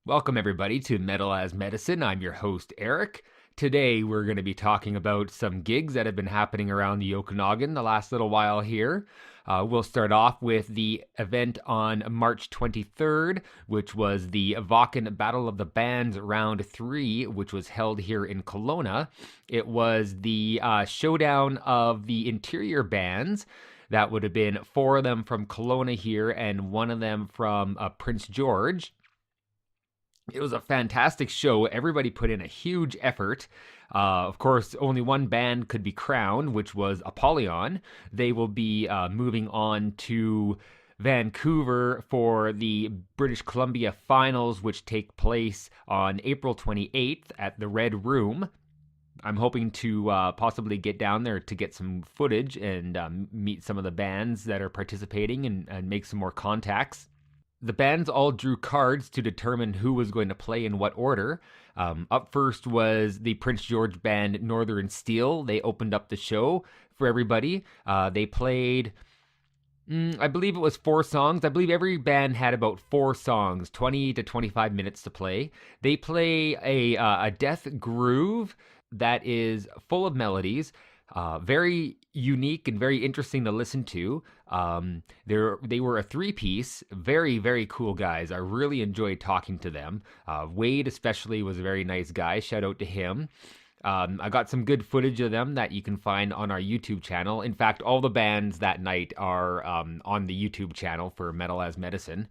Welcome, everybody, to Metal as Medicine. I'm your host, Erik. Today, we're going to be talking about some gigs that have been happening around the Okanagan the last little while here. We'll start off with the event on March 23rd, which was the Wacken Battle of the Bands Round 3, which was held here in Kelowna. It was the showdown of the interior bands. That would have been 4 of them from Kelowna here and 1 of them from Prince George. It was a fantastic show. Everybody put in a huge effort. Of course, only one band could be crowned, which was Apollyon. They will be moving on to Vancouver for the British Columbia Finals, which take place on April 28th at the Red Room. I'm hoping to possibly get down there to get some footage and meet some of the bands that are participating and make some more contacts. The bands all drew cards to determine who was going to play in what order. Up first was the Prince George band Northern Steel. They opened up the show for everybody. They played, I believe it was 4 songs. I believe every band had about 4 songs, 20 to 25 minutes to play. They play a death groove that is full of melodies. Very unique and very interesting to listen to. They were a 3-piece, very, very cool guys. I really enjoyed talking to them. Wade especially was a very nice guy. Shout out to him. I got some good footage of them that you can find on our YouTube channel. In fact, all the bands that night are on the YouTube channel for Metal as Medicine.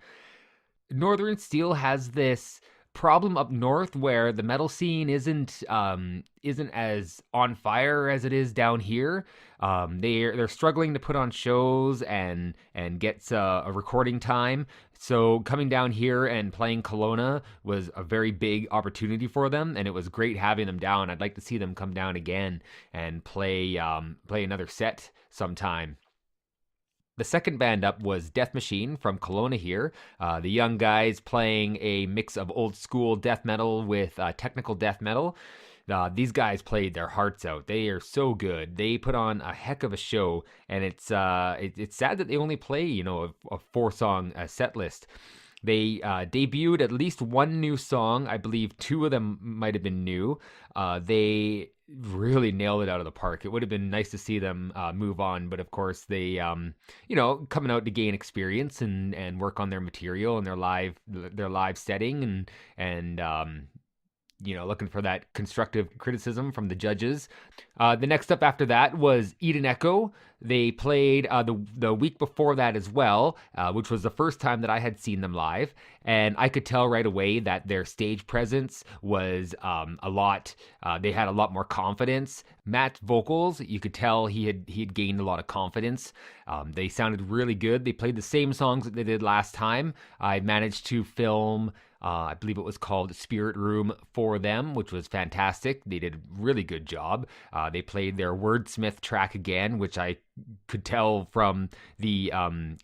Northern Steel has this problem up north where the metal scene isn't as on fire as it is down here. They're struggling to put on shows and get a recording time. So coming down here and playing Kelowna was a very big opportunity for them, and it was great having them down. I'd like to see them come down again and play another set sometime. The second band up was Death Machine from Kelowna here. The young guys playing a mix of old school death metal with technical death metal. These guys played their hearts out. They are so good. They put on a heck of a show, and it's sad that they only play a 4-song set list. They debuted at least 1 new song. I believe 2 of them might have been new. They really nailed it out of the park. It would have been nice to see them move on, but of course they, coming out to gain experience and work on their material and their live setting and looking for that constructive criticism from the judges. The next up after that was Eden Echo. They played the week before that as well, which was the first time that I had seen them live, and I could tell right away that their stage presence was a lot. They had a lot more confidence. Matt's vocals, you could tell he had gained a lot of confidence. They sounded really good. They played the same songs that they did last time. I managed to film, I believe it was called Spirit Room for them, which was fantastic. They did a really good job. They played their Wordsmith track again, which I could tell from the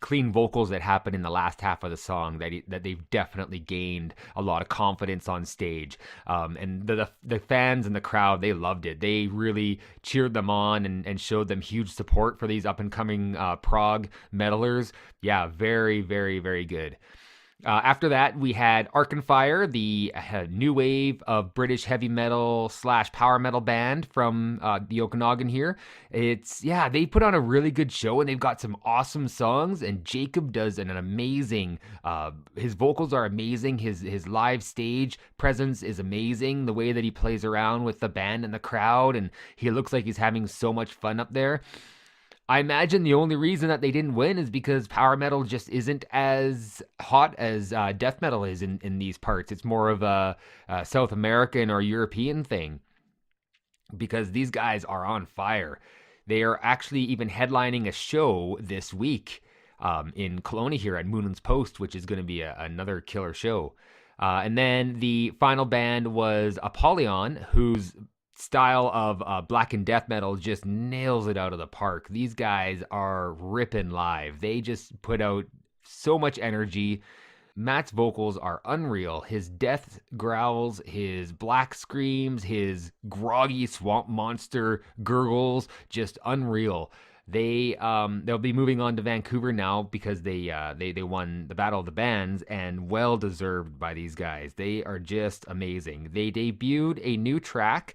clean vocals that happened in the last half of the song that they've definitely gained a lot of confidence on stage. And the fans and the crowd, they loved it. They really cheered them on and showed them huge support for these up-and-coming prog metalers. Yeah, very, very, very good. After that, we had Arkenfire, the new wave of British heavy metal / power metal band from the Okanagan here. They put on a really good show, and they've got some awesome songs, and Jacob does an amazing, his vocals are amazing, his live stage presence is amazing, the way that he plays around with the band and the crowd, and he looks like he's having so much fun up there. I imagine the only reason that they didn't win is because power metal just isn't as hot as death metal is in these parts. It's more of a South American or European thing, because these guys are on fire. They are actually even headlining a show this week in Kelowna here at Moonlands Post, which is going to be another killer show. And then the final band was Apollyon, whose style of black and death metal just nails it out of the park. These guys are ripping live. They just put out so much energy. Matt's vocals are unreal. His death growls, his black screams, his groggy swamp monster gurgles, just unreal. They'll be moving on to Vancouver now because they won the Battle of the Bands, and well deserved by these guys. They are just amazing. They debuted a new track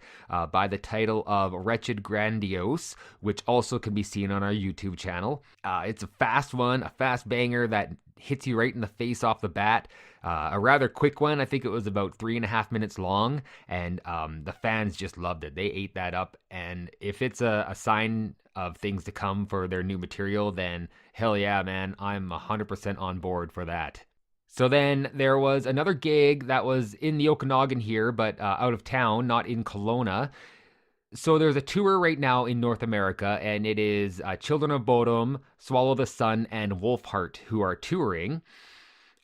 by the title of Wretched Grandiose, which also can be seen on our YouTube channel. It's a fast one, a fast banger that hits you right in the face off the bat. A rather quick one. I think it was about 3.5 minutes long, and the fans just loved it. They ate that up, and if it's a sign of things to come for their new material, then hell yeah, man, I'm 100% on board for that. So then there was another gig that was in the Okanagan here, but out of town, not in Kelowna. So there's a tour right now in North America, and it is Children of Bodom, Swallow the Sun, and Wolfheart who are touring.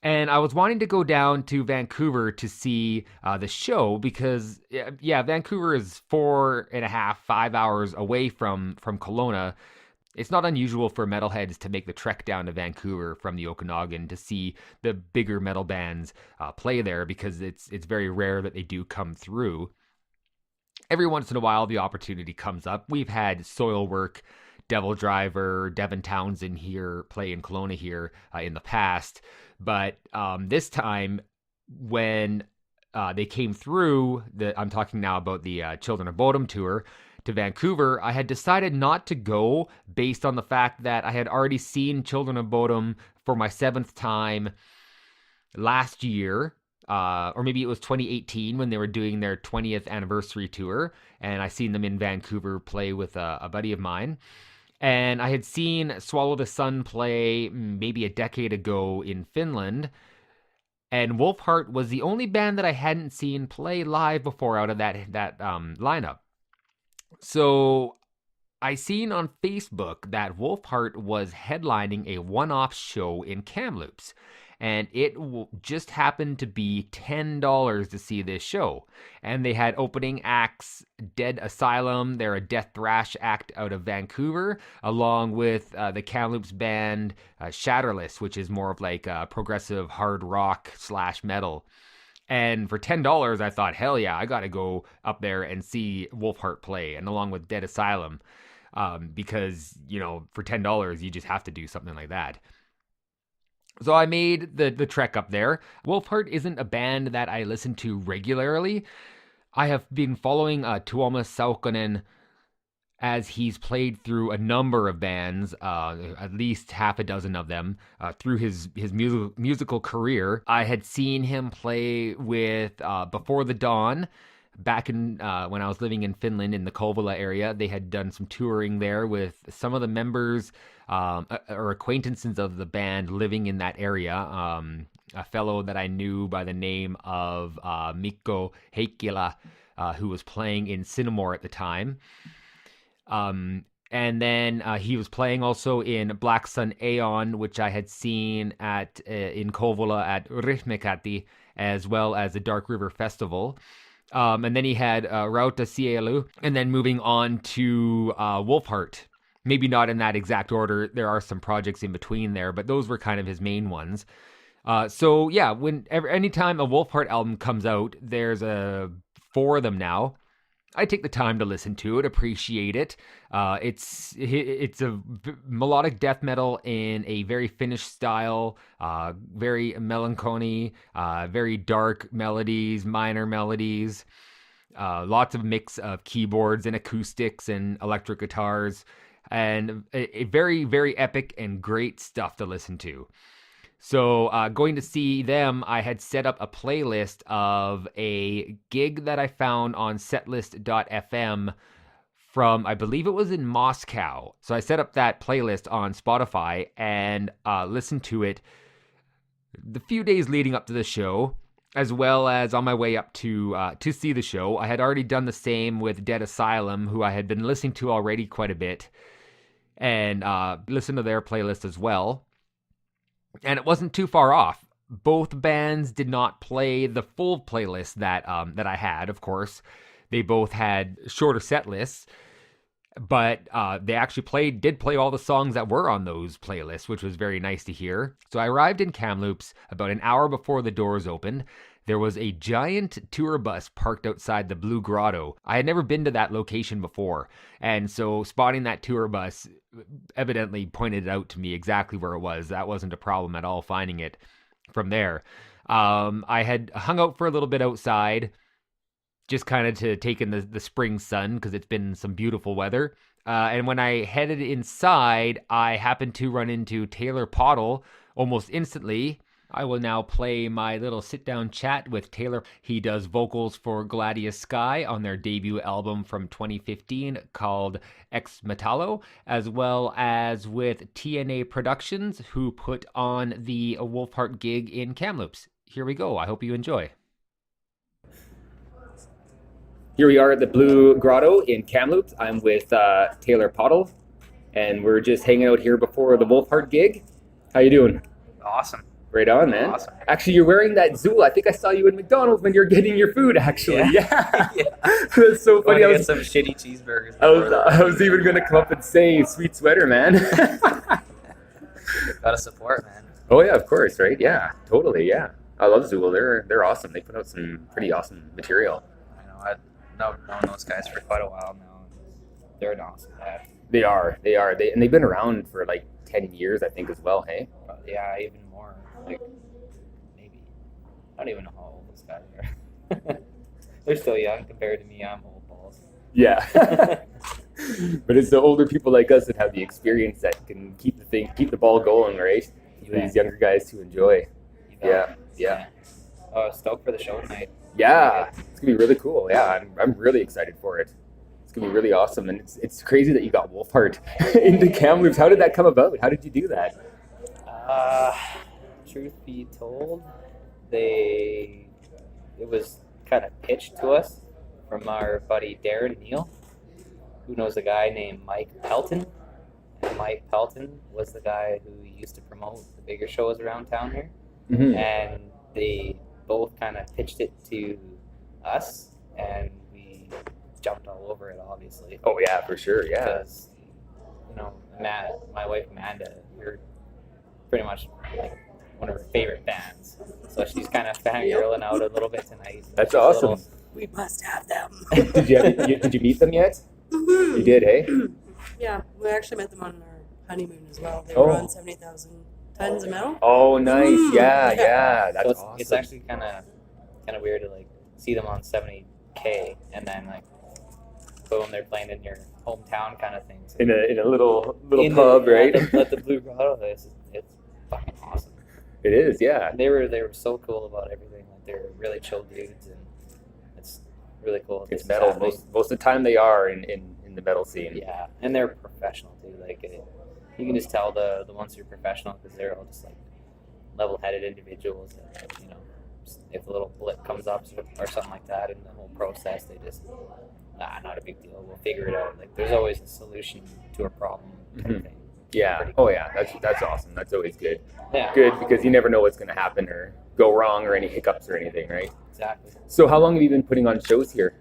And I was wanting to go down to Vancouver to see the show because, yeah, Vancouver is 4.5, 5 hours away from Kelowna. It's not unusual for metalheads to make the trek down to Vancouver from the Okanagan to see the bigger metal bands play there because it's very rare that they do come through. Every once in a while, the opportunity comes up. We've had Soilwork, Devil Driver, Devin Townsend here play in Kelowna here in the past. But this time, when they came through, I'm talking now about the Children of Bodom tour to Vancouver, I had decided not to go based on the fact that I had already seen Children of Bodom for my 7th time last year. Or maybe it was 2018 when they were doing their 20th anniversary tour, and I seen them in Vancouver play with a buddy of mine. And I had seen Swallow the Sun play maybe a decade ago in Finland. And Wolfheart was the only band that I hadn't seen play live before out of that lineup. So I seen on Facebook that Wolfheart was headlining a one-off show in Kamloops. And it just happened to be $10 to see this show. And they had opening acts, Dead Asylum. They're a death thrash act out of Vancouver, along with the Kamloops band Shatterless, which is more of like progressive hard rock / metal. And for $10, I thought, hell yeah, I got to go up there and see Wolfheart play, and along with Dead Asylum, because, you know, for $10, you just have to do something like that. So I made the trek up there. Wolfheart isn't a band that I listen to regularly. I have been following Tuomas Saukkonen as he's played through a number of bands, at least half a dozen of them, through his musical career. I had seen him play with Before the Dawn back in when I was living in Finland in the Kouvola area. They had done some touring there with some of the members or acquaintances of the band living in that area. A fellow that I knew by the name of Mikko Heikkilä, who was playing in Cinnamore at the time. And then he was playing also in Black Sun Aeon, which I had seen in Kouvola at Rihmekati, as well as the Dark River Festival. And then he had Rauta Sielu, and then moving on to Wolfheart. Maybe not in that exact order. There are some projects in between there, but those were kind of his main ones. So yeah, anytime a Wolfheart album comes out, there's 4 of them now. I take the time to listen to it, appreciate it. It's a melodic death metal in a very Finnish style, very melancholy, very dark melodies, minor melodies, lots of mix of keyboards and acoustics and electric guitars, and a very, very epic and great stuff to listen to. So going to see them, I had set up a playlist of a gig that I found on setlist.fm from, I believe it was in Moscow. So I set up that playlist on Spotify and listened to it the few days leading up to the show, as well as on my way up to see the show. I had already done the same with Dead Asylum, who I had been listening to already quite a bit, and listened to their playlist as well. And it wasn't too far off. Both bands did not play the full playlist that I had, of course. They both had shorter set lists, but they actually did play all the songs that were on those playlists, which was very nice to hear. So I arrived in Kamloops about an hour before the doors opened. There was a giant tour bus parked outside the Blue Grotto. I had never been to that location before, and so spotting that tour bus evidently pointed it out to me exactly where it was. That wasn't a problem at all finding it from there. I had hung out for a little bit outside, just kind of to take in the spring sun because it's been some beautiful weather. And when I headed inside, I happened to run into Taylor Pottle almost instantly. I will now play my little sit-down chat with Taylor. He does vocals for Gladius Sky on their debut album from 2015 called Ex Metallo, as well as with TNA Productions, who put on the Wolfheart gig in Kamloops. Here we go. I hope you enjoy. Here we are at the Blue Grotto in Kamloops. I'm with Taylor Pottle, and we're just hanging out here before the Wolfheart gig. How you doing? Awesome. Right on, man. Awesome. Actually, you're wearing that Zool. I think I saw you in McDonald's when you're getting your food, actually. Yeah. That's so funny. I get some shitty cheeseburgers. I was even going to come up and say sweet sweater, man. Gotta support, man. Oh, yeah, of course, right? Yeah, totally, yeah. I love Zool. They're awesome. They put out some pretty awesome material. I know. I've known those guys for quite a while now. They're an awesome band. They are. And they've been around for like 10 years, I think, as well, hey? Yeah, even more. Like, maybe. I don't even know how old those guys are. They're still young compared to me. I'm old balls. Yeah. But it's the older people like us that have the experience that can keep the ball going, right? For these younger guys to enjoy. Yeah. Oh, stoked for the show tonight. Yeah, it's gonna be really cool. Yeah, I'm really excited for it. It's gonna be really awesome, and it's crazy that you got Wolfheart into Kamloops. How did that come about? How did you do that? Truth be told, it was kind of pitched to us from our buddy Darren Neal, who knows a guy named Mike Pelton. And Mike Pelton was the guy who used to promote the bigger shows around town here. Mm-hmm. And they both kind of pitched it to us, and we jumped all over it, obviously. Oh yeah, for sure, yeah. Because, my wife Amanda, we're pretty much like one of her favorite bands, so she's kind of fangirling out a little bit tonight. That's awesome. We must have them. Did you meet them yet? Mm-hmm. You did, eh? Yeah, we actually met them on our honeymoon as well. They were on 70,000 tons of metal. Oh, nice. Yeah. That's so awesome. It's actually kind of weird to like see them on 70K and then like boom, they're playing in your hometown kind of thing. So in a little pub, right? At the Blue Grotto, it's fucking awesome. It is, yeah. They were so cool about everything. Like they're really chill dudes, and it's really cool. It's metal. Most of the time they are in the metal scene. Yeah, and they're professional too. Like you can just tell the ones who are professional because they're all just like level-headed individuals. That, if a little blip comes up or something like that in the whole process, they just not a big deal. We'll figure it out. Like there's always a solution to a problem kind of thing. Yeah. Cool. Oh yeah. That's awesome. That's always good. Yeah. Good because you never know what's going to happen or go wrong or any hiccups or anything, right? Exactly. So how long have you been putting on shows here?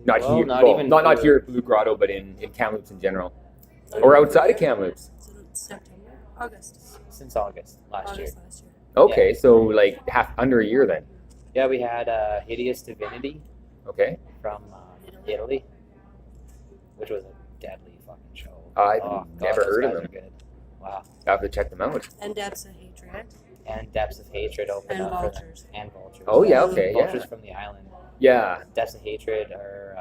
Not here at Blue Grotto, but in Kamloops in general, or outside of Kamloops. September, August. Since August last year. Okay, Yeah. So like under a year then. Yeah, we had Hideous Divinity. Okay. From Italy, which was a deadly fucking show. I've never heard of them. Good. Wow. I have to check them out. And Depths of Hatred. And Depths of Hatred opened up Vultures. for them. And Vultures. Oh yeah, okay, Vultures yeah. from the island. Yeah. Depths of Hatred are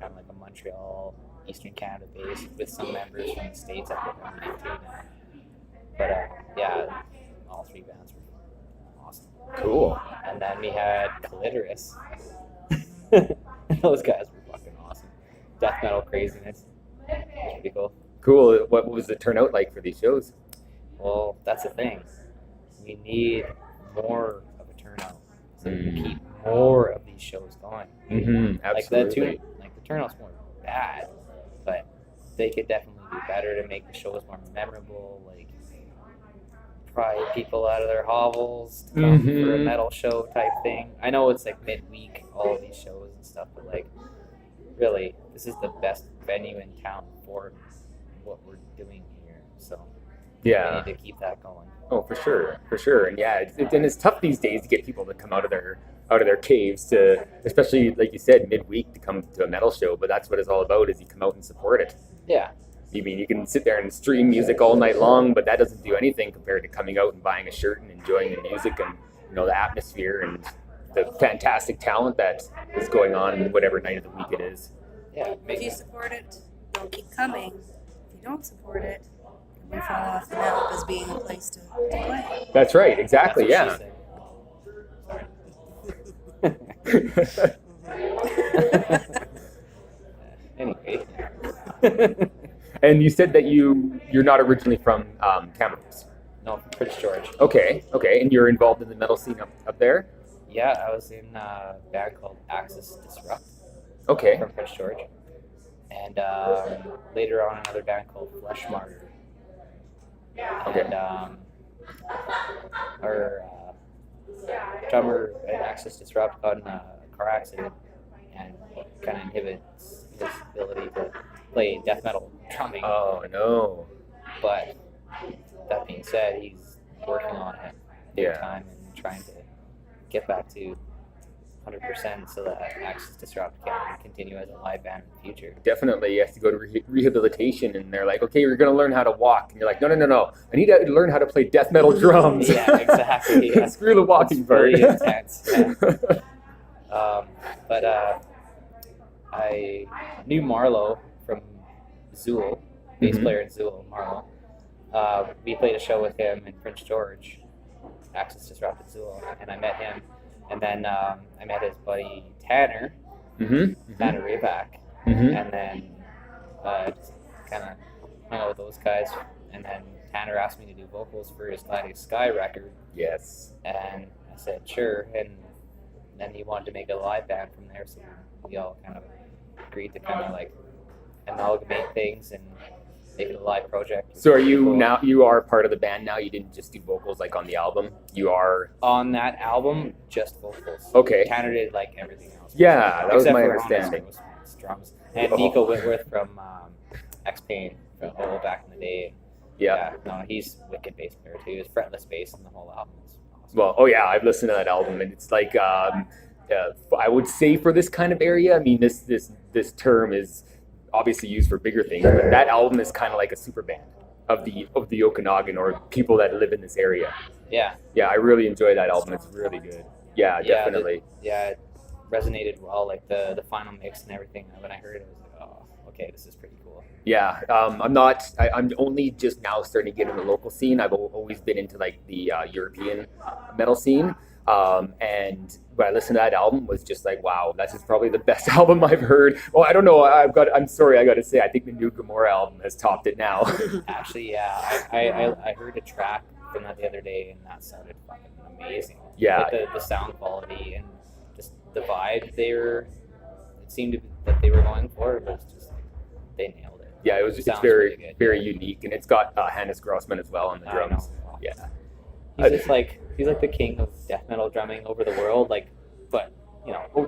kind of like a Montreal, Eastern Canada base with some members from the States I think on it too now. But yeah, all three bands were awesome. Cool. And then we had Clitoris. Those guys were fucking awesome. Death metal craziness. It was pretty cool. Cool. What was the turnout like for these shows? Well, that's the thing. We need more of a turnout so we can keep more of these shows going. Mm-hmm. Absolutely. Like the turnout's more bad, but they could definitely do better to make the shows more memorable. Like pry people out of their hovels to come for a metal show type thing. I know it's like midweek, all of these shows and stuff, but like really, this is the best venue in town for what we're doing here. So yeah, we need to keep that going. Oh, for sure, and yeah, it's tough these days to get people to come out of their caves to, especially like you said, midweek to come to a metal show. But that's what it's all about: is you come out and support it. Yeah. I mean, you can sit there and stream music all night long, but that doesn't do anything compared to coming out and buying a shirt and enjoying the music and, you know, the atmosphere and the fantastic talent that is going on whatever night of the week it is. Yeah. If you support it, they'll keep coming. If you don't support it, it will fall off the map as being a place to play. That's right, exactly, That's what she said. Anyway. And you said that you're not originally from Kamloops. No, Prince George. Okay, and you're involved in the metal scene up there? Yeah, I was in a band called Axis Disrupt. Okay. From Prince George. And later on another band called Flesh Martyr. Okay. And our drummer in Axis Disrupt got in a car accident and kind of inhibits his ability to play death metal drumming. Oh, no. But that being said, he's working on it big time and trying to get back to 100% so that Axis Disrupt can continue as a live band in the future. Definitely, you have to go to rehabilitation, and they're like, okay, you're going to learn how to walk. And you're like, no. I need to learn how to play death metal drums. Yeah, exactly. Yeah. Screw the walking part. Really intense. Yeah. But I knew Marlo from Zool, bass player in Zool, Marlo. We played a show with him in Prince George, Axis Disrupt at Zool, and I met him. And then I met his buddy Tanner, Tanner Rayback, and then just kind of hung out with those guys. And then Tanner asked me to do vocals for his Gladius Sky record. Yes. And I said sure. And then he wanted to make a live band from there, so we all kind of agreed to kind of like amalgamate things and make it a live project. So are you now? You are part of the band now. You didn't just do vocals like on the album. You are on that album, just vocals. Okay. Tanner did like everything else. Yeah, that was my understanding. Drums and Nico Whitworth from X Pain from back in the day. Yeah. No, he's wicked bass player too. He was fretless bass in the whole album. It's awesome. Well, I've listened to that album, and it's like I would say for this kind of area. I mean, this term is obviously used for bigger things, but that album is kind of like a super band of the Okanagan or people that live in this area. Yeah. Yeah, I really enjoy that album. It's really good. Yeah, definitely. It resonated well, like the final mix and everything. When I heard it, I was like, oh, okay, this is pretty cool. Yeah, I'm only just now starting to get in the local scene. I've always been into like the European metal scene. And when I listened to that album, was just like, wow, this is probably the best album I've heard. Well, I don't know. I'm sorry, I got to say, I think the new Gomorrah album has topped it now. Actually, yeah, I heard a track from that the other day, and that sounded fucking amazing. Yeah, like the sound quality and just the vibe it seemed that they were going for. It was just like, they nailed it. Yeah, it's very, very unique, and it's got Hannes Grossman as well on the drums. Yeah. He's like the king of death metal drumming over the world, but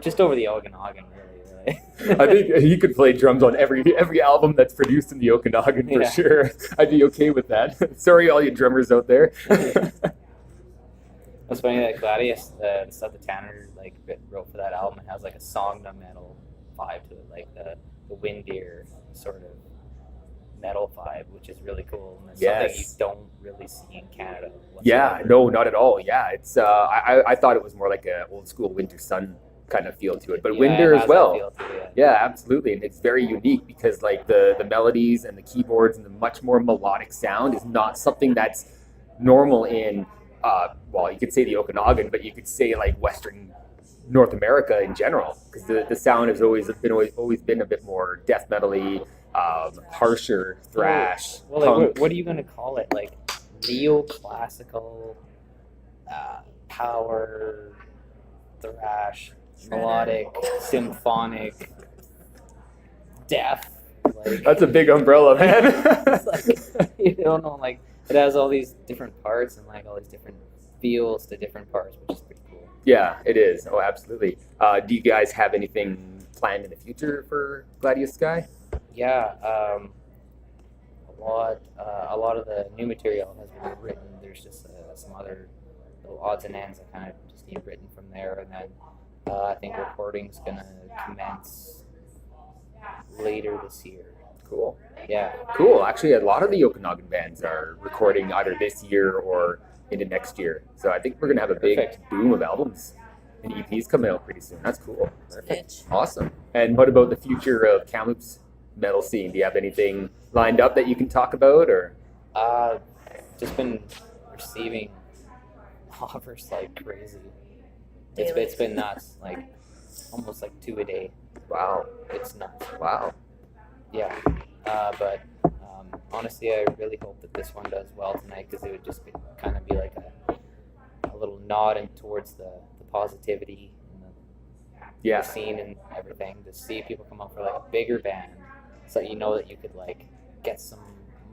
just over the Okanagan, really. I think he could play drums on every album that's produced in the Okanagan for sure. I'd be okay with that. Sorry, all you drummers out there. It's funny that Gladius, the stuff that Tanner wrote for that album, has like a song to metal vibe to it, like the windier sort of metal vibe, which is really cool, and it's something you don't really see in Canada whatsoever. Yeah, no, not at all. Yeah, it's I thought it was more like an old school Winter Sun kind of feel to it, but Winder as well. Yeah, absolutely, and it's very unique because like the melodies and the keyboards and the much more melodic sound is not something that's normal in well, you could say the Okanagan, but you could say like Western North America in general, because the sound has always been a bit more death metal-y, harsher thrash. Well, like, what are you going to call it? Like neoclassical, power, thrash, melodic, symphonic, death. Like, that's a big umbrella, man. It's like, you don't know, like it has all these different parts and like all these different feels to different parts, which is pretty cool. Yeah, it is. Oh, absolutely. Do you guys have anything planned in the future for Gladius Sky? Yeah, a lot of the new material has been written. There's just some other little odds and ends that kind of just need written from there, and then I think recording's gonna commence later this year. Cool. Yeah. Cool. Actually, a lot of the Okanagan bands are recording either this year or into next year. So I think we're gonna have a big Perfect. boom of albums and EPs coming out pretty soon. That's cool. Itch. Awesome. And what about the future of Kamloops metal scene? Do you have anything lined up that you can talk about, or? Just been receiving offers like crazy. Daily. It's been nuts. Like almost like 2 a day. Wow. It's nuts. Wow. Yeah. But honestly, I really hope that this one does well tonight because it would just kind of be like a little nod and towards the positivity and Yeah. the scene and everything. To see people come up for like a bigger band, so that you know that you could like get some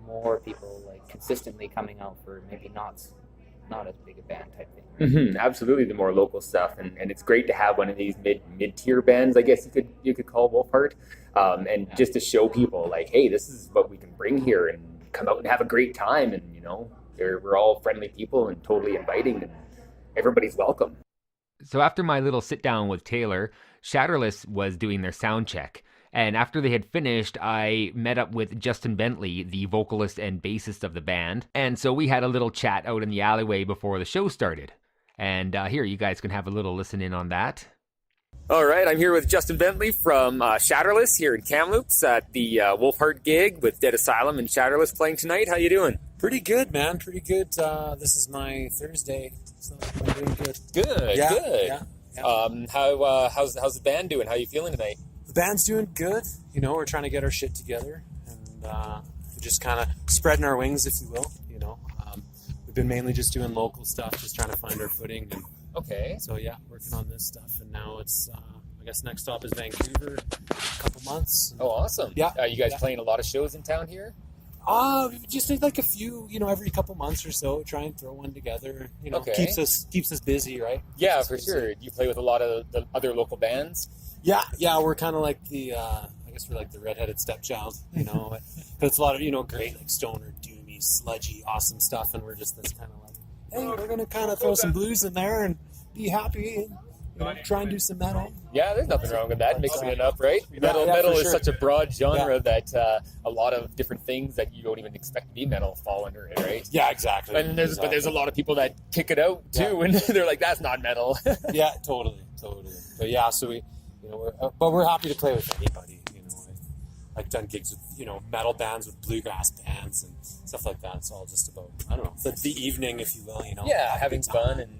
more people like consistently coming out for maybe not as big a band type thing. Absolutely, the more local stuff, and it's great to have one of these mid-tier bands, I guess you could call Wolfheart, and just to show people like, hey, this is what we can bring here, and come out and have a great time, and we're all friendly people and totally inviting, and everybody's welcome. So after my little sit down with Taylor, Shatterless was doing their sound check. And after they had finished, I met up with Justin Bentley, the vocalist and bassist of the band. And so we had a little chat out in the alleyway before the show started. And here, you guys can have a little listen in on that. All right, I'm here with Justin Bentley from Shatterless here in Kamloops at the Wolfheart gig with Dead Asylum and Shatterless playing tonight. How you doing? Pretty good, man. Pretty good. This is my Thursday, so I'm doing good. Good, Yeah, good. yeah. How's the band doing? How are you feeling tonight? The band's doing good. We're trying to get our shit together and we're just kind of spreading our wings, if you will. We've been mainly just doing local stuff, just trying to find our footing. And Okay. so, yeah, working on this stuff. And now it's, I guess, next stop is Vancouver, a couple months. Oh, awesome. Yeah. Are you guys Yeah. playing a lot of shows in town here? We just did like a few, every couple months or so, try and throw one together. Okay. Keeps us busy, right? Yeah, Keeps us for busy. sure. Do you play with a lot of the other local bands? Yeah, we're kind of like the, I guess we're like the redheaded stepchild, but it's a lot of, great, like stoner, doomy, sludgy, awesome stuff, and we're just this kind of like, hey, we're going to kind of throw some blues in there and be happy and try and do some metal. Yeah, there's nothing wrong with that, mixing it up, right? Metal for is sure. such a broad genre that a lot of different things that you don't even expect to be metal fall under it, right? Yeah, exactly. And but there's a lot of people that kick it out too, and they're like, that's not metal. Yeah, totally. But yeah, so we, but we're happy to play with anybody. I've done gigs with, metal bands, with bluegrass bands and stuff like that. It's all just about, I don't know, the evening, if you will, Yeah, having a good time. fun and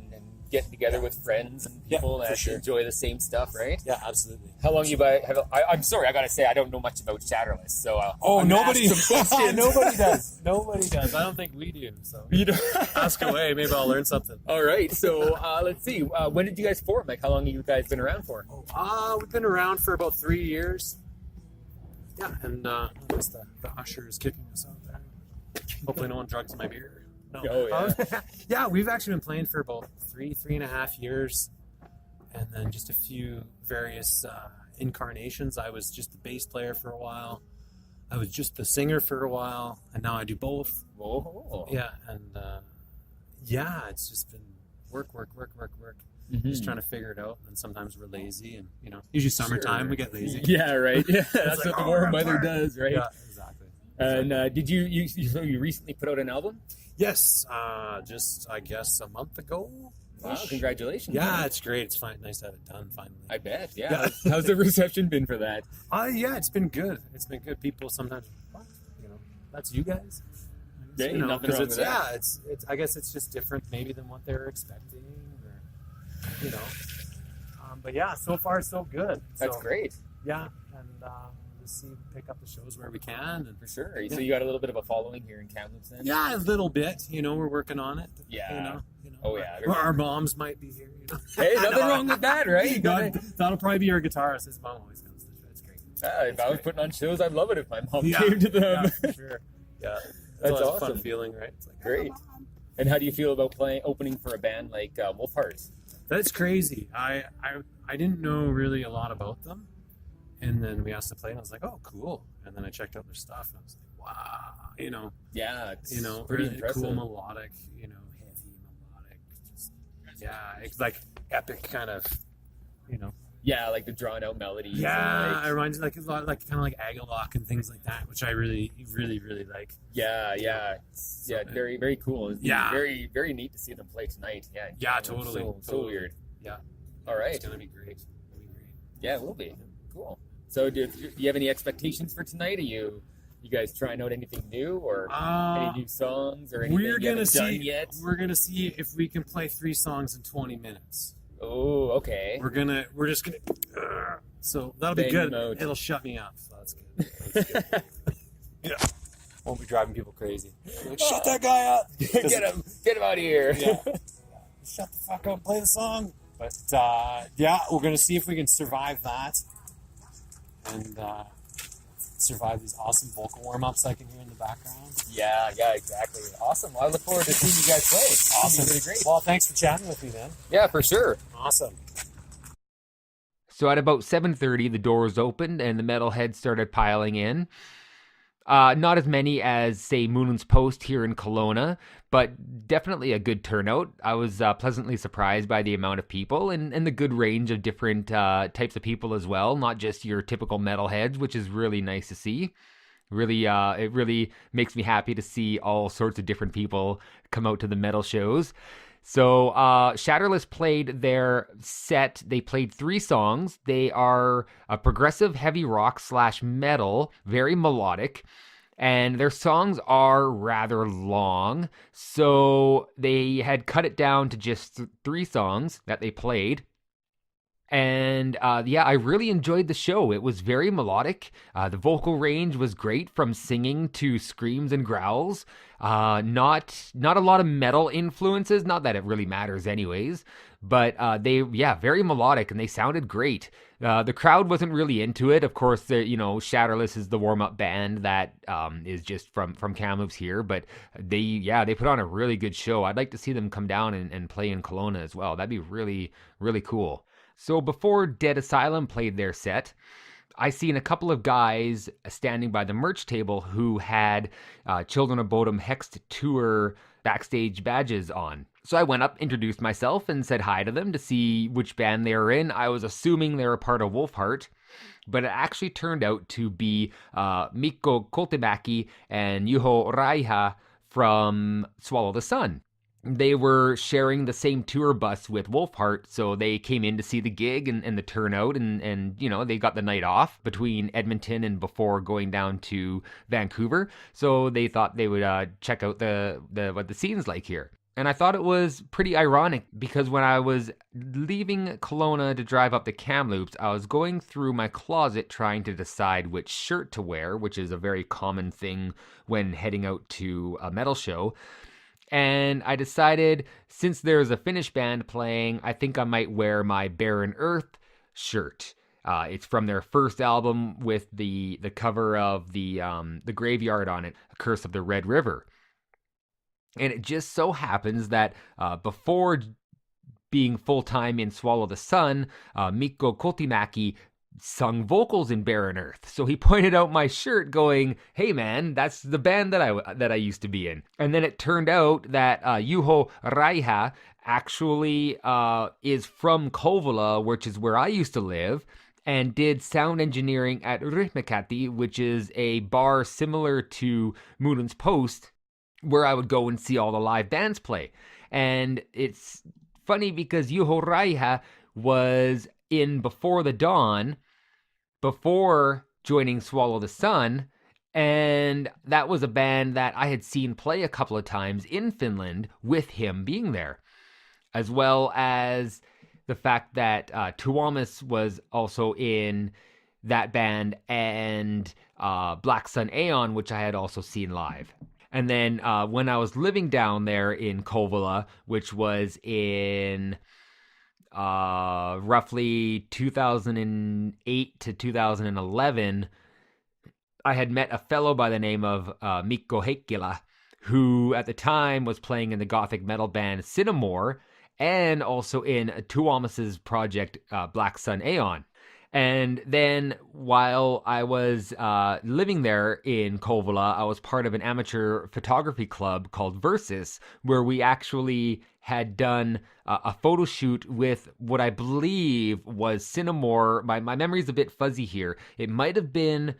getting together with friends and people for that sure. enjoy the same stuff, right? Yeah, absolutely. How long I'm sorry, I gotta say I don't know much about Shatterless, so I'm gonna Nobody, ask some questions. nobody does. Nobody does. I don't think we do. So You know? ask away. Maybe I'll learn something. All right, so let's see. When did you guys form? Like, how long have you guys been around for? We've been around for about 3 years. Yeah, and I guess the usher is kicking us out there. Hopefully no one drugs my beer. No. Oh, yeah. Yeah, we've actually been playing for about 3.5 years. And then just a few various incarnations. I was just the bass player for a while. I was just the singer for a while. And now I do both. Whoa. Yeah, and it's just been work. Mm-hmm. Just trying to figure it out, and sometimes we're lazy, and usually summertime Sure. we get lazy. Yeah, right. Yeah, that's like, what the oh, warm I'm weather tired. does, right? Yeah, exactly. And did you recently put out an album? Yes, just I guess a month ago. Wow, congratulations. Yeah, man. it's great. It's fine. Nice to have it done finally. I bet. Yeah. How's the reception been for that? Yeah, it's been good. People sometimes, what? That's you guys. Yeah, nothing wrong with that. Yeah, it's. I guess it's just different maybe than what they were expecting, or but yeah, so far so good. That's So, great. Yeah, and just pick up the shows where we can, and For sure. Yeah. So you got a little bit of a following here in Kamloops then? yeah, a little bit. We're working on it. Yeah. You know. Oh, yeah. Or our moms might be here. Hey, nothing wrong with that, right? You No, gotta, that'll probably be our guitarist. His mom always comes to the show. It's great. if I was putting on shows, I'd love it if my mom Yeah, came to them. yeah, for sure. Yeah, That's always a awesome. fun feeling, right? It's like, Great. And how do you feel about opening for a band like Wolfheart? that's crazy. I didn't know really a lot about them, and then we asked to play, and I was like, oh, cool. And then I checked out their stuff, and I was like, wow, Yeah, it's pretty pretty impressive. cool melodic, heavy melodic, just it's like epic kind of, Yeah, like the drawn out melodies. Yeah, and it reminds me like a lot, like kind of like Agalloch and things like that, which I really, really, really like. yeah, very, very cool. It's Yeah. very, very neat to see them play tonight. Yeah, Yeah, totally. So weird. Yeah. All right. It's gonna be great. Yeah, it will be. Cool. So, do you have any expectations for tonight? Are you guys trying out anything new, or any new songs, or anything We're you gonna haven't done see. yet? We're gonna see if we can play 3 songs in 20 minutes. Oh, okay. We're just gonna. So that'll be Bang good. mode. It'll shut me up. So that's good. Yeah. Won't be driving people crazy. Like, shut that guy up. Get him out of here. Yeah. Shut the fuck up. Play the song. But yeah, we're gonna see if we can survive that, and survive these awesome vocal warm-ups I can hear in the background. Yeah, exactly. Awesome. Well, I look forward to seeing you guys play. Awesome. Really great. Well, thanks for chatting with me, then. Yeah, for sure. Awesome. So at about 7:30, the doors opened and the metalheads started piling in. Not as many as, say, Moon's Post here in Kelowna, but definitely a good turnout. I was pleasantly surprised by the amount of people and the good range of different types of people as well, not just your typical metalheads, which is really nice to see. Really, it really makes me happy to see all sorts of different people come out to the metal shows. So Shatterless played their set. They played 3 songs. They are a progressive heavy rock / metal, very melodic. And their songs are rather long. So they had cut it down to just 3 songs that they played. And yeah, I really enjoyed the show. It was very melodic. The vocal range was great, from singing to screams and growls. Not a lot of metal influences. Not that it really matters, anyways. But very melodic, and they sounded great. The crowd wasn't really into it. Of course, Shatterless is the warm-up band that is just from Kamloops here. But they put on a really good show. I'd like to see them come down and play in Kelowna as well. That'd be really, really cool. So before Dead Asylum played their set, I seen a couple of guys standing by the merch table who had Children of Bodom Hexed Tour backstage badges on. So I went up, introduced myself, and said hi to them to see which band they were in. I was assuming they were part of Wolfheart, but it actually turned out to be Mikko Koltemaki and Juho Raiha from Swallow the Sun. They were sharing the same tour bus with Wolfheart, so they came in to see the gig and the turnout, and they got the night off between Edmonton and before going down to Vancouver. So they thought they would check out what the scene's like here. And I thought it was pretty ironic because when I was leaving Kelowna to drive up to Kamloops, I was going through my closet trying to decide which shirt to wear, which is a very common thing when heading out to a metal show. And I decided, since there's a Finnish band playing, I think I might wear my Barren Earth shirt. It's from their first album with the cover of the graveyard on it, A Curse of the Red River. And it just so happens that before being full-time in Swallow the Sun, Mikko Koltemaki sung vocals in Barren Earth. So he pointed out my shirt going, hey man, that's the band that I used to be in. And then it turned out that Juho Raiha actually is from Kouvola, which is where I used to live, and did sound engineering at Ryhmäkäti, which is a bar similar to Moon's Post, where I would go and see all the live bands play. And it's funny because Juho Raiha was in Before the Dawn before joining Swallow the Sun, and that was a band that I had seen play a couple of times in Finland with him being there, as well as the fact that Tuomas was also in that band, and Black Sun Aeon, which I had also seen live. And then when I was living down there in Kouvola, which was in roughly 2008 to 2011, I had met a fellow by the name of Mikko Heikkilä, who at the time was playing in the gothic metal band Cinnamore and also in Tuomas's project Black Sun Aeon. And then while I was living there in Kouvola, I was part of an amateur photography club called Versus, where we actually had done a photo shoot with what I believe was Cinnamore. My memory's a bit fuzzy here. It might have been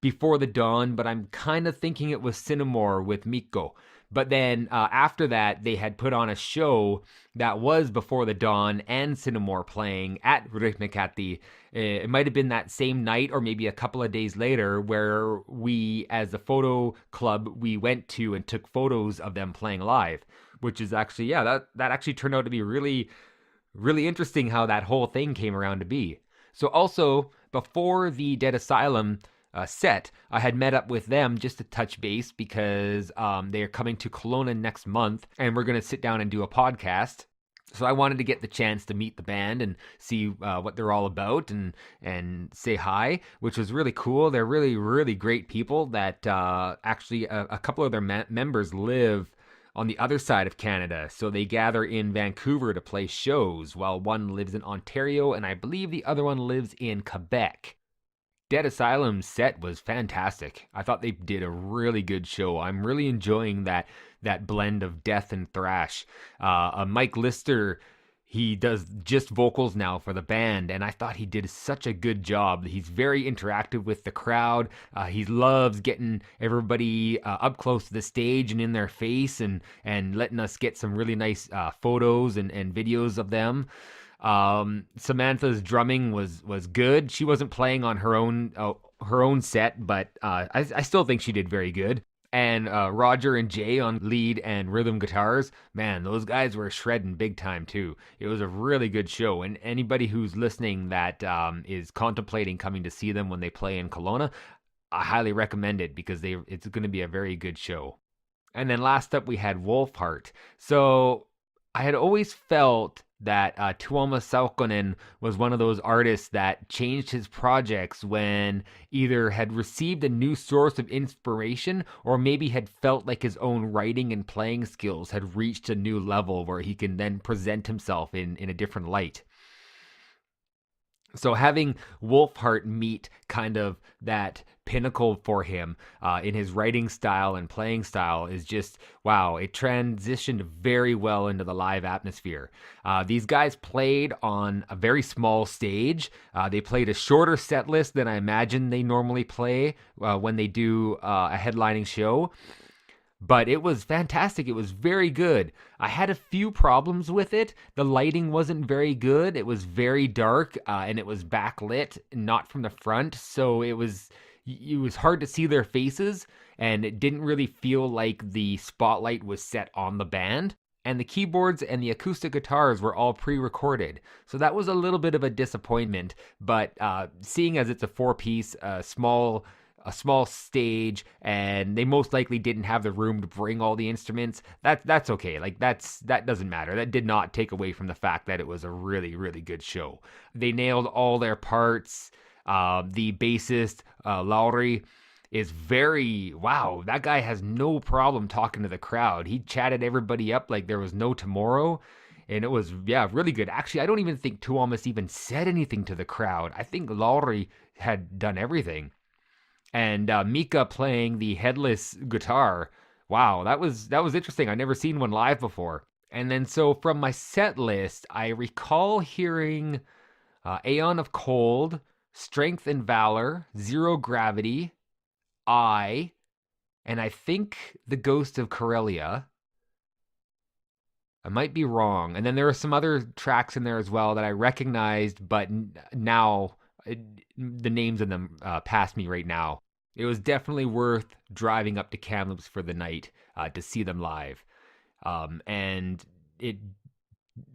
Before the Dawn, but I'm kind of thinking it was Cinnamore with Mikko. But then after that, they had put on a show that was Before the Dawn and Cinnamore playing at Riknikatti. It might have been that same night or maybe a couple of days later, where we, as a photo club, we went to and took photos of them playing live, which is actually, that actually turned out to be really, really interesting how that whole thing came around to be. So also, before the Dead Asylum set, I had met up with them just to touch base because they are coming to Kelowna next month and we're going to sit down and do a podcast. So I wanted to get the chance to meet the band and see what they're all about and say hi, which was really cool. They're really, really great people that actually a couple of their members live on the other side of Canada. So they gather in Vancouver to play shows, while one lives in Ontario and I believe the other one lives in Quebec. Dead Asylum's set was fantastic. I thought they did a really good show. I'm really enjoying that blend of death and thrash. Mike Lister, he does just vocals now for the band, and I thought he did such a good job. He's very interactive with the crowd. He loves getting everybody up close to the stage and in their face and letting us get some really nice photos and videos of them. Samantha's drumming was good. She wasn't playing on her own set, but I still think she did very good. And Roger and Jay on lead and rhythm guitars, man, those guys were shredding big time too. It was a really good show, and anybody who's listening that is contemplating coming to see them when they play in Kelowna, I highly recommend it because it's going to be a very good show. And then last up we had Wolfheart. So I had always felt that Tuomas Saukkonen was one of those artists that changed his projects when either had received a new source of inspiration or maybe had felt like his own writing and playing skills had reached a new level where he can then present himself in a different light. So having Wolfheart meet kind of that pinnacle for him in his writing style and playing style is just, wow, it transitioned very well into the live atmosphere. These guys played on a very small stage. They played a shorter set list than I imagine they normally play when they do a headlining show. But it was fantastic. It was very good. I had a few problems with it. The lighting wasn't very good. It was very dark and it was backlit, not from the front. So it was hard to see their faces and it didn't really feel like the spotlight was set on the band. And the keyboards and the acoustic guitars were all pre-recorded. So that was a little bit of a disappointment. But seeing as it's a four-piece, a small stage, and they most likely didn't have the room to bring all the instruments, that's okay. Like that doesn't matter. That did not take away from the fact that it was a really, really good show. They nailed all their parts. The bassist, Lauri, is wow, that guy has no problem talking to the crowd. He chatted everybody up like there was no tomorrow. And it was, really good. Actually, I don't even think Tuomas even said anything to the crowd. I think Lauri had done everything. And Mika playing the headless guitar. Wow, that was interesting. I've never seen one live before. And then so from my set list, I recall hearing Aeon of Cold, Strength and Valor, Zero Gravity, and I think The Ghost of Corellia. I might be wrong. And then there were some other tracks in there as well that I recognized, but now the names of them pass me right now. It was definitely worth driving up to Kamloops for the night to see them live. And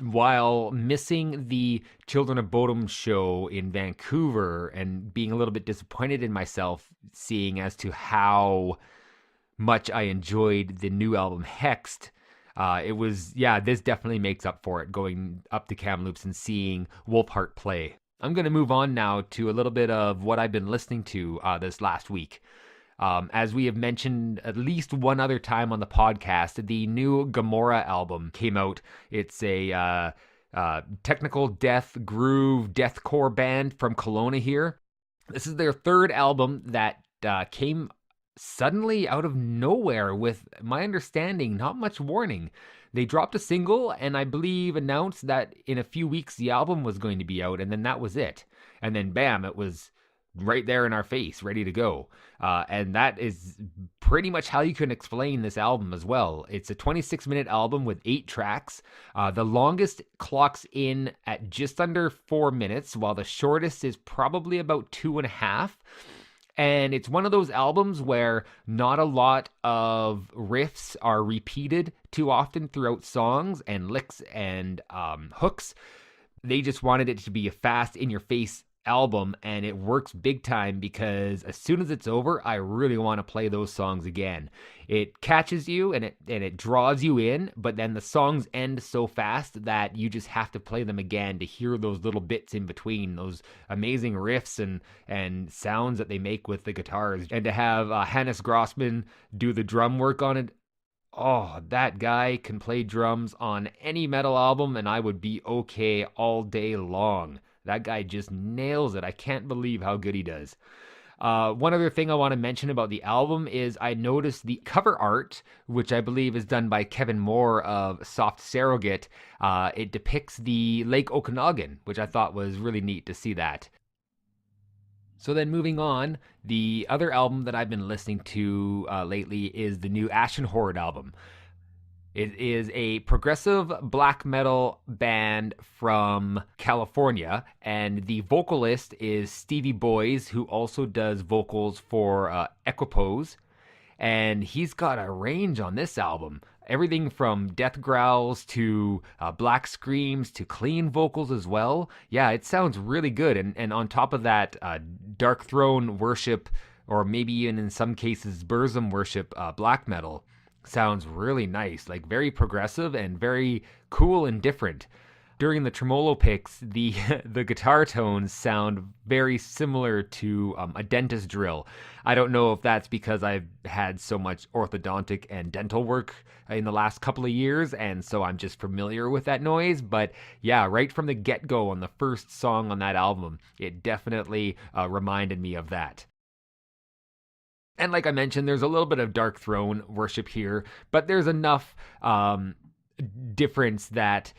while missing the Children of Bodom show in Vancouver and being a little bit disappointed in myself, seeing as to how much I enjoyed the new album Hexed, it was, this definitely makes up for it, going up to Kamloops and seeing Wolfheart play. I'm going to move on now to a little bit of what I've been listening to this last week. As we have mentioned at least one other time on the podcast, the new Gomorrah album came out. It's a technical death groove deathcore band from Kelowna here. This is their third album that came suddenly out of nowhere with, my understanding, not much warning. They dropped a single and I believe announced that in a few weeks the album was going to be out, and then that was it. And then bam, it was right there in our face, ready to go. And that is pretty much how you can explain this album as well. It's a 26-minute album with 8 tracks. The longest clocks in at just under 4 minutes, while the shortest is probably about 2.5. And it's one of those albums where not a lot of riffs are repeated too often throughout songs and licks and hooks. They just wanted it to be a fast, in-your-face album, and it works big time because as soon as it's over, I really want to play those songs again. It catches you and it draws you in, but then the songs end so fast that you just have to play them again to hear those little bits in between, those amazing riffs and sounds that they make with the guitars. And to have Hannes Grossman do the drum work on it, oh, that guy can play drums on any metal album and I would be okay all day long. That guy just nails it. I can't believe how good he does. One other thing I want to mention about the album is I noticed the cover art, which I believe is done by Kevin Moore of Soft Surrogate. It depicts the Lake Okanagan, which I thought was really neat to see that. So then moving on, the other album that I've been listening to lately is the new Ashen Horde album. It is a progressive black metal band from California, and the vocalist is Stevie Boys, who also does vocals for Equipoise, and he's got a range on this album. Everything from death growls to black screams to clean vocals as well. Yeah, it sounds really good, and on top of that, Dark Throne worship, or maybe even in some cases Burzum worship black metal. Sounds really nice, like very progressive and very cool and different. During the tremolo picks, the guitar tones sound very similar to a dentist drill. I don't know if that's because I've had so much orthodontic and dental work in the last couple of years, and so I'm just familiar with that noise. But yeah, right from the get-go on the first song on that album, it definitely reminded me of that. And like I mentioned, there's a little bit of Dark Throne worship here, but there's enough difference that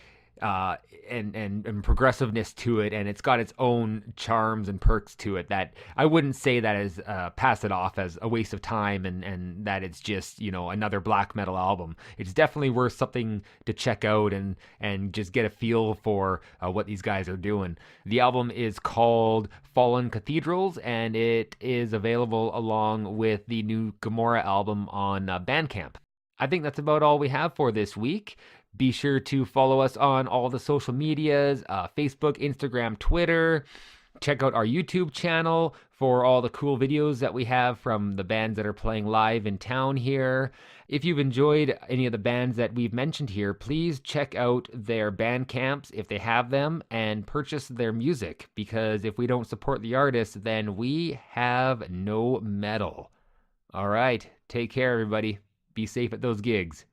and progressiveness to it, and it's got its own charms and perks to it that I wouldn't say that is pass it off as a waste of time and that it's just, you know, another black metal album. It's definitely worth something to check out and just get a feel for what these guys are doing. The album is called Fallen Cathedrals, and it is available along with the new Gomorrah album on Bandcamp. I think that's about all we have for this week. Be sure to follow us on all the social medias, Facebook, Instagram, Twitter. Check out our YouTube channel for all the cool videos that we have from the bands that are playing live in town here. If you've enjoyed any of the bands that we've mentioned here, please check out their Bandcamps if they have them and purchase their music, because if we don't support the artists, then we have no metal. All right, take care, everybody. Be safe at those gigs.